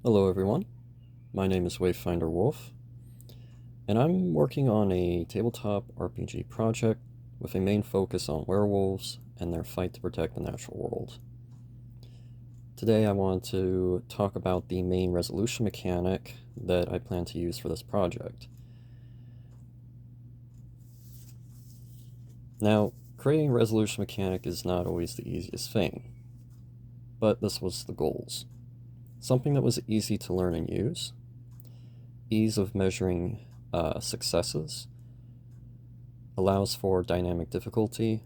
Hello everyone, my name is Werewolf, and I'm working on a tabletop RPG project with a main focus on werewolves and their fight to protect the natural world. Today I want to talk about the main resolution mechanic that I plan to use for this project. Now, creating a resolution mechanic is not always the easiest thing, but this was the goals. Something that was easy to learn and use, ease of measuring successes, allows for dynamic difficulty,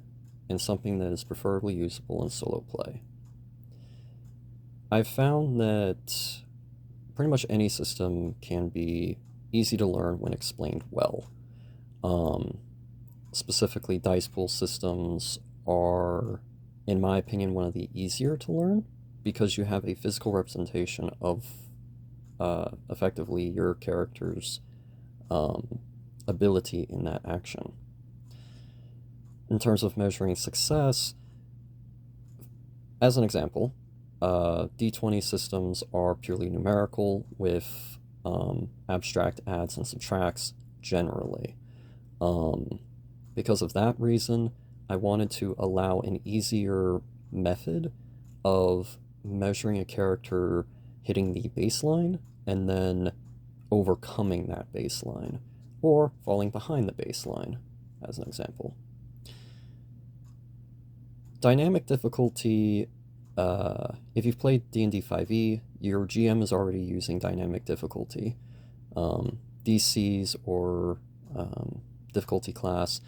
and something that is preferably usable in solo play. I've found that pretty much any system can be easy to learn when explained well. Specifically, dice pool systems are, in my opinion, one of the easier to learn because you have a physical representation of effectively your character's ability in that action. In terms of measuring success, as an example, D20 systems are purely numerical with abstract adds and subtracts generally. Because of that reason, I wanted to allow an easier method of measuring a character hitting the baseline and then overcoming that baseline, or falling behind the baseline, as an example. Dynamic difficulty, if you've played D&D 5e, your GM is already using dynamic difficulty. DCs or difficulty class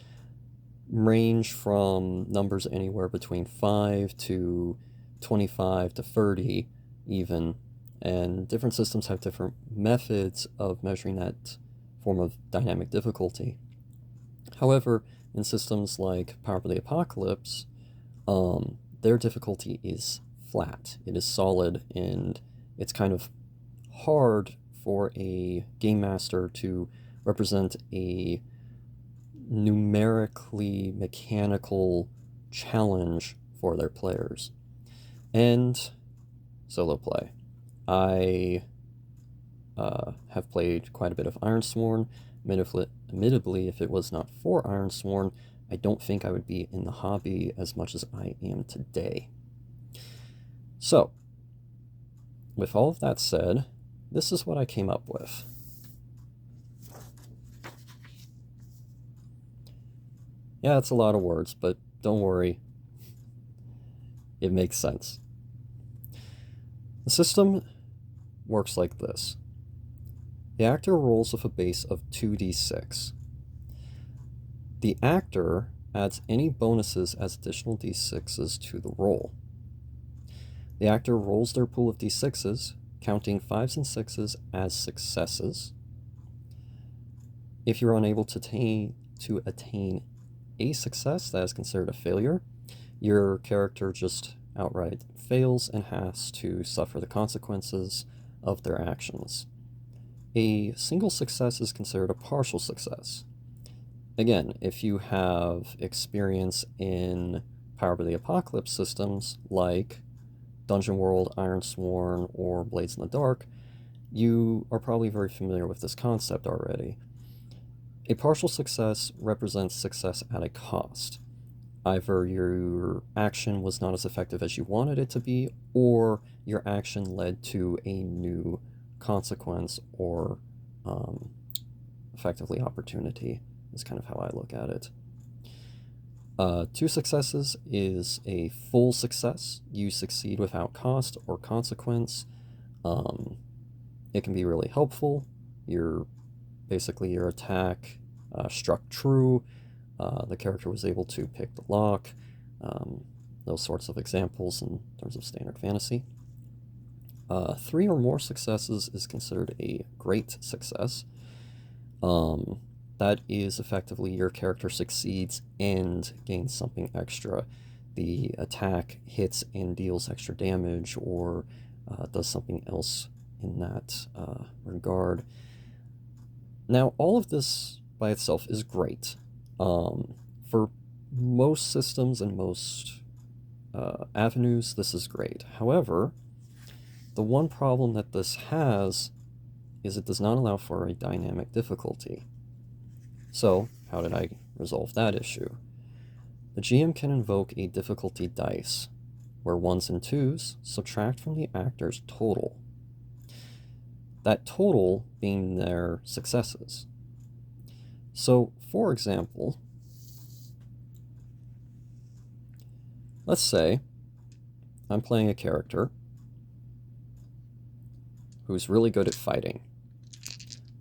range from numbers anywhere between 5 to 25 to 30 even, and different systems have different methods of measuring that form of dynamic difficulty. However, in systems like Power of the Apocalypse, their difficulty is flat. It is solid, and it's kind of hard for a game master to represent a numerically mechanical challenge for their players. And solo play. I have played quite a bit of Ironsworn. Admittedly, if it was not for Ironsworn, I don't think I would be in the hobby as much as I am today. So, with all of that said, this is what I came up with. Yeah, it's a lot of words, but don't worry, it makes sense. The system works like this. The actor rolls with a base of 2d6. The actor adds any bonuses as additional d6s to the roll. The actor rolls their pool of d6s, counting 5s and 6s as successes. If you're unable to attain a success, that is considered a failure. Your character just outright fails and has to suffer the consequences of their actions. A single success is considered a partial success. Again, if you have experience in Power of the Apocalypse systems like Dungeon World, Ironsworn, or Blades in the Dark, you are probably very familiar with this concept already. A partial success represents success at a cost. Either your action was not as effective as you wanted it to be, or your action led to a new consequence or effectively opportunity, is kind of how I look at it. 2 successes is a full success. You succeed without cost or consequence. It can be really helpful. Basically your attack struck true. The character was able to pick the lock. Those sorts of examples in terms of standard fantasy. 3 or more successes is considered a great success. That is effectively your character succeeds and gains something extra. The attack hits and deals extra damage, or does something else in that regard. Now, all of this by itself is great. For most systems and most avenues, this is great. However, The one problem that this has is it does not allow for a dynamic difficulty. So, how did I resolve that issue? The GM can invoke a difficulty dice, where 1s and 2s subtract from the actor's total. That total being their successes. So, for example, let's say I'm playing a character who's really good at fighting.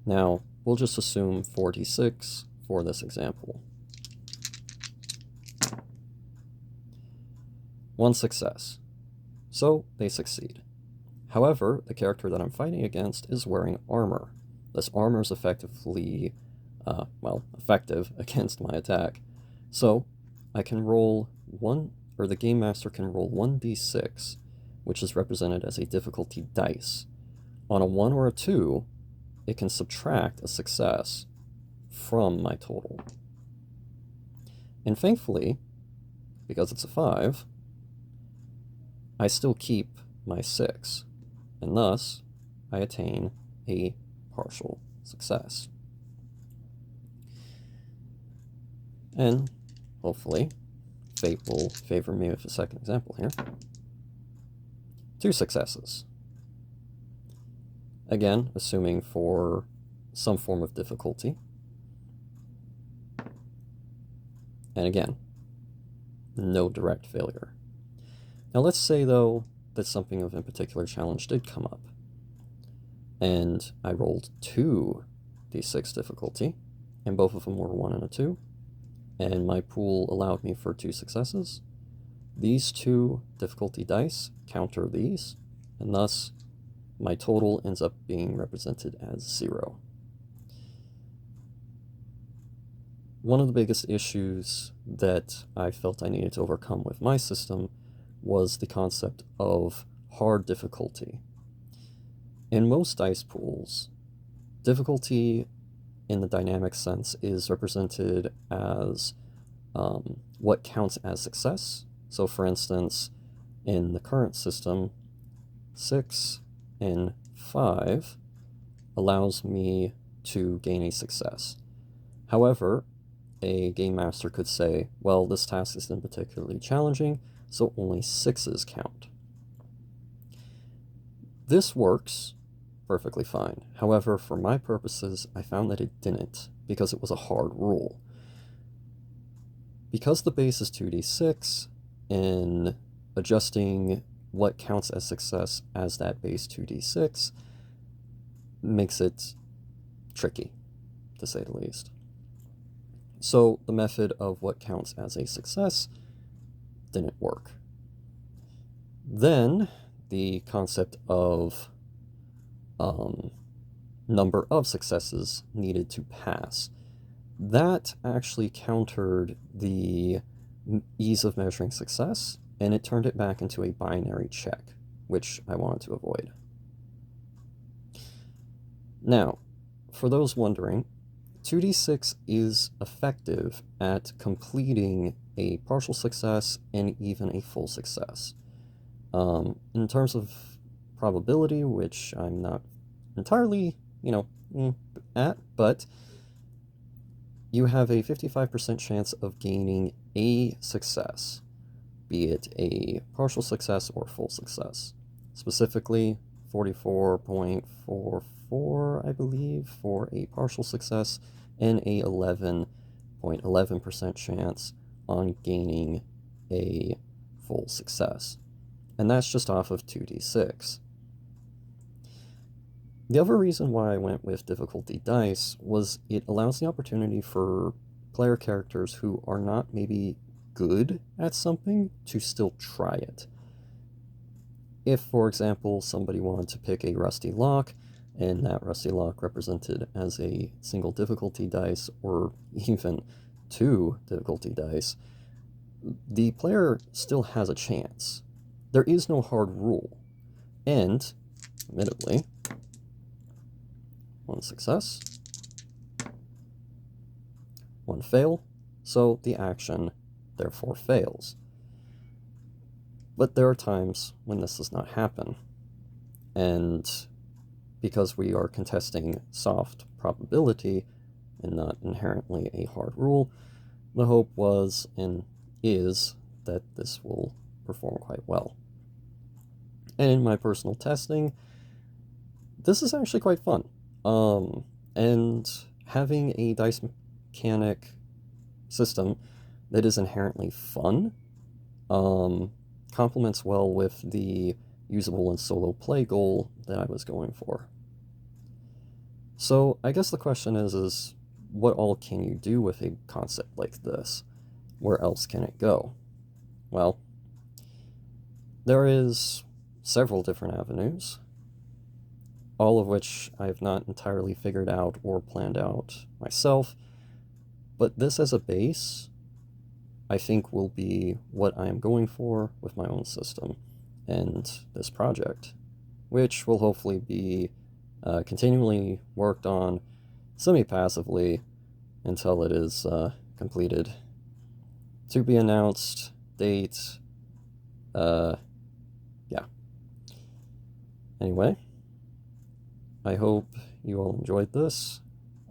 Now, we'll just assume 4d6 for this example. 1 success. So, they succeed. However, the character that I'm fighting against is wearing armor. This armor is effectively, effective against my attack. So, I can roll the Game Master can roll 1d6, which is represented as a difficulty dice. On a 1 or a 2, it can subtract a success from my total. And thankfully, because it's a 5, I still keep my 6, and thus I attain a partial success. And hopefully, fate will favor me with a second example here. 2 successes. Again, assuming for some form of difficulty. And again, no direct failure. Now let's say, though, that something of a particular challenge did come up, and I rolled 2d6 difficulty, and both of them were 1 and a 2, and my pool allowed me for 2 successes. These 2 difficulty dice counter these, and thus my total ends up being represented as 0. One of the biggest issues that I felt I needed to overcome with my system was the concept of hard difficulty. In most dice pools, difficulty in the dynamic sense is represented as what counts as success. So for instance, in the current system, 6 and 5 allows me to gain a success. However, a game master could say, well, this task isn't particularly challenging, so only 6s count. This works perfectly fine. However, for my purposes, I found that it didn't, because it was a hard rule. Because the base is 2d6, in adjusting what counts as success as that base 2d6 makes it tricky, to say the least. So the method of what counts as a success didn't work. Then the concept of number of successes needed to pass. That actually countered the ease of measuring success, and it turned it back into a binary check, which I wanted to avoid. Now, for those wondering, 2d6 is effective at completing a partial success and even a full success. In terms of probability, which I'm not entirely, at, but you have a 55% chance of gaining a success, be it a partial success or full success. Specifically, 44.44, I believe, for a partial success, and a 11.11% chance on gaining a full success. And that's just off of 2d6. The other reason why I went with difficulty dice was it allows the opportunity for player characters who are not maybe good at something to still try it. If, for example, somebody wanted to pick a rusty lock, and that rusty lock represented as a single difficulty dice, or even 2 difficulty dice, the player still has a chance. There is no hard rule, and, admittedly, 1 success, 1 fail, so the action therefore fails. But there are times when this does not happen. And because we are contesting soft probability and not inherently a hard rule, the hope was and is that this will perform quite well. And in my personal testing, this is actually quite fun. And having a dice mechanic system that is inherently fun complements well with the usable and solo play goal that I was going for. So I guess the question is what all can you do with a concept like this? Where else can it go? Well, there is several different avenues, all of which I have not entirely figured out or planned out myself, but this as a base, I think will be what I am going for with my own system and this project, which will hopefully be continually worked on semi-passively until it is completed. To be announced, date, yeah. Anyway, I hope you all enjoyed this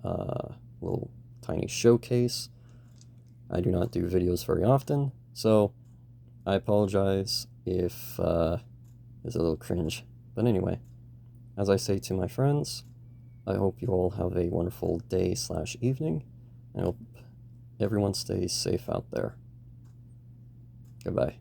little tiny showcase. I do not do videos very often, so I apologize if it's a little cringe. But anyway, as I say to my friends, I hope you all have a wonderful day/evening. I hope everyone stays safe out there. Goodbye.